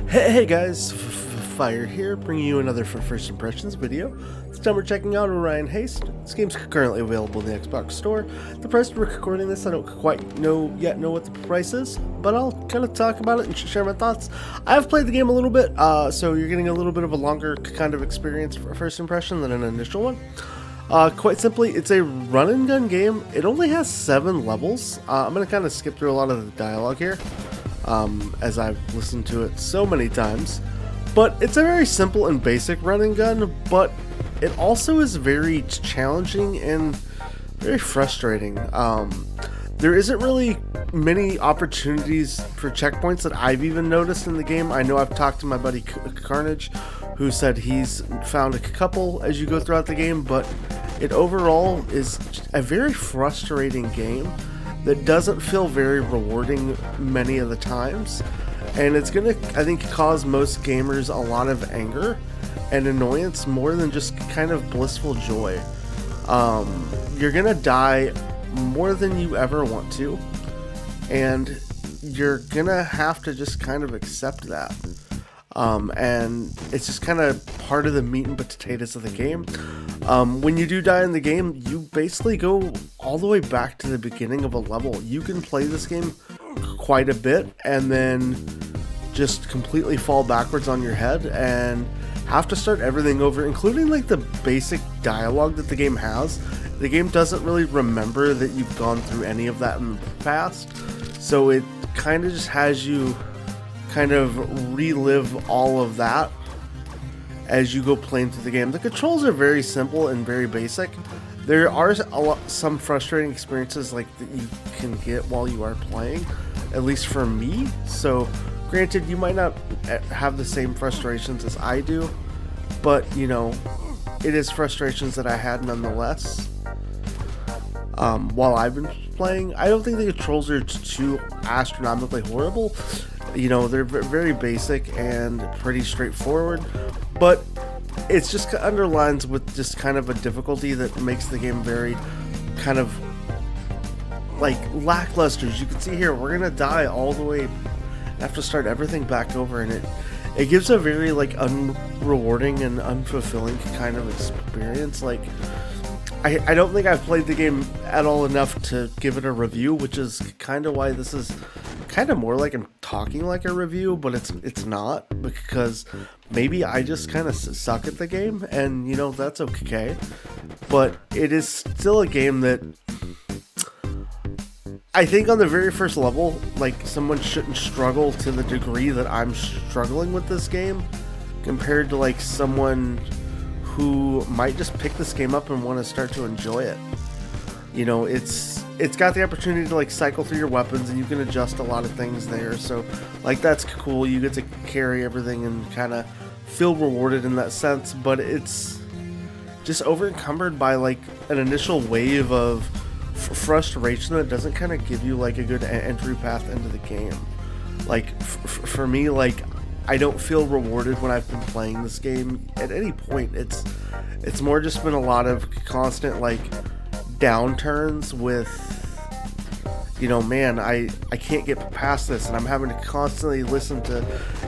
Hey guys, Fire here, bringing you another First Impressions video. This time we're checking out Orion Haste. This game's currently available in the Xbox Store. The price we're recording this, I don't quite know what the price is, but I'll kind of talk about it and share my thoughts. I have played the game a little bit, so you're getting a little bit of a longer kind of experience for a first impression than an initial one. Quite simply, it's a run and gun game. It only has 7 levels. I'm going to kind of skip through a lot of the dialogue here, as I've listened to it so many times. But it's a very simple and basic run and gun, but it also is very challenging and very frustrating. There isn't really many opportunities for checkpoints that I've even noticed in the game. I know I've talked to my buddy Carnage, who said he's found a couple as you go throughout the game, but it overall is a very frustrating game that doesn't feel very rewarding many of the times, and it's gonna, I think, cause most gamers a lot of anger and annoyance more than just kind of blissful joy. You're gonna die more than you ever want to, and you're gonna have to just kind of accept that. And it's just kind of part of the meat and potatoes of the game. When you do die in the game, you basically go all the way back to the beginning of a level. You can play this game quite a bit and then just completely fall backwards on your head and have to start everything over, including like the basic dialogue that the game has. The game doesn't really remember that you've gone through any of that in the past, so it kind of just has you kind of relive all of that as you go playing through the game. The controls are very simple and very basic. There are some frustrating experiences like that you can get while you are playing, at least for me. So granted, you might not have the same frustrations as I do, but you know, it is frustrations that I had nonetheless. While I've been playing, I don't think the controls are too astronomically horrible. You know, they're very basic and pretty straightforward, but it's just underlines with just kind of a difficulty that makes the game very kind of like lackluster. As you can see here, we're gonna die all the way, have to start everything back over, and it gives a very like unrewarding and unfulfilling kind of experience. Like, I don't think I've played the game at all enough to give it a review, which is kind of why this is kind of more like I'm talking like a review, but it's not, because maybe I just kind of suck at the game, and you know, that's okay. But it is still a game that I think on the very first level, like, someone shouldn't struggle to the degree that I'm struggling with this game, compared to like someone who might just pick this game up and want to start to enjoy it. You know, it's got the opportunity to like cycle through your weapons, and you can adjust a lot of things there, so like that's cool. You get to carry everything and kind of feel rewarded in that sense, but it's just over encumbered by like an initial wave of frustration that doesn't kind of give you like a good entry path into the game. Like for me, like, I don't feel rewarded when I've been playing this game at any point. It's more just been a lot of constant like downturns with, you know, man, I can't get past this, and I'm having to constantly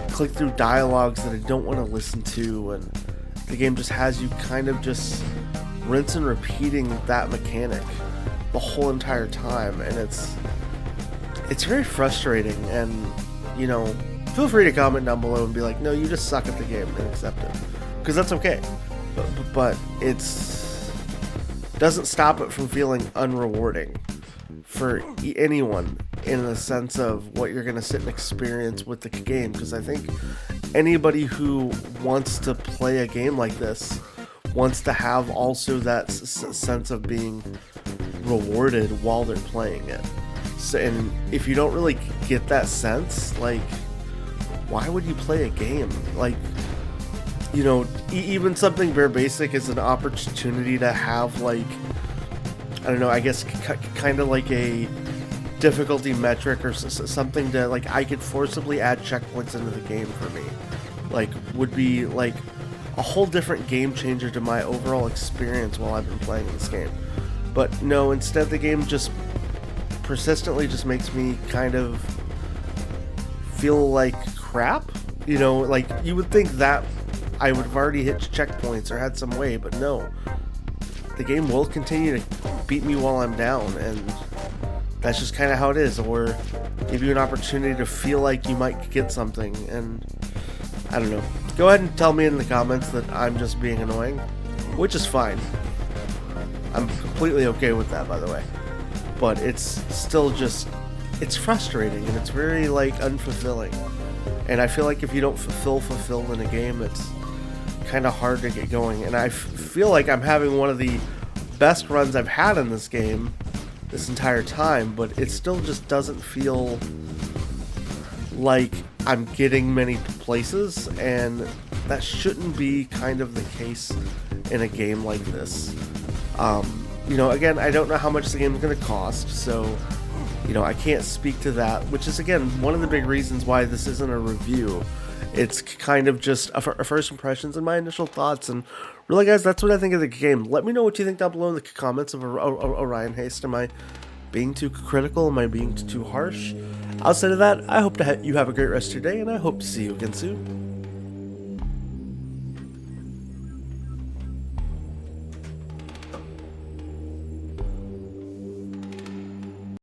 click through dialogues that I don't want to listen to, and the game just has you kind of just rinse and repeating that mechanic the whole entire time, and it's very frustrating. And you know, feel free to comment down below and be like, no, you just suck at the game, and accept it, because that's okay. But it's doesn't stop it from feeling unrewarding for anyone in the sense of what you're going to sit and experience with the game, because I think anybody who wants to play a game like this wants to have also that sense of being rewarded while they're playing it. So, and if you don't really get that sense, like, why would you play a game? Like, you know, even something very basic is an opportunity to have, like, I don't know, I guess kind of like a difficulty metric or something to, like, I could forcibly add checkpoints into the game for me. Like, would be like a whole different game changer to my overall experience while I've been playing this game. But no, instead the game just persistently just makes me kind of feel like crap You know, like, you would think that I would have already hit checkpoints or had some way, but no. The game will continue to beat me while I'm down, and that's just kind of how it is, or give you an opportunity to feel like you might get something, and I don't know. Go ahead and tell me in the comments that I'm just being annoying, which is fine. I'm completely okay with that, by the way. But it's still just, it's frustrating, and it's very, like, unfulfilling. And I feel like if you don't feel fulfilled in a game, it's kind of hard to get going. And I feel like I'm having one of the best runs I've had in this game this entire time, but it still just doesn't feel like I'm getting many places, and that shouldn't be kind of the case in a game like this. You know, again, I don't know how much the game is going to cost, so, you know, I can't speak to that, which is, again, one of the big reasons why this isn't a review. It's kind of just a first impressions and my initial thoughts, and really, guys, that's what I think of the game. Let me know what you think down below in the comments of Orion Haste. Am I being too critical? Am I being too harsh? Outside of that, I hope you have a great rest of your day, and I hope to see you again soon.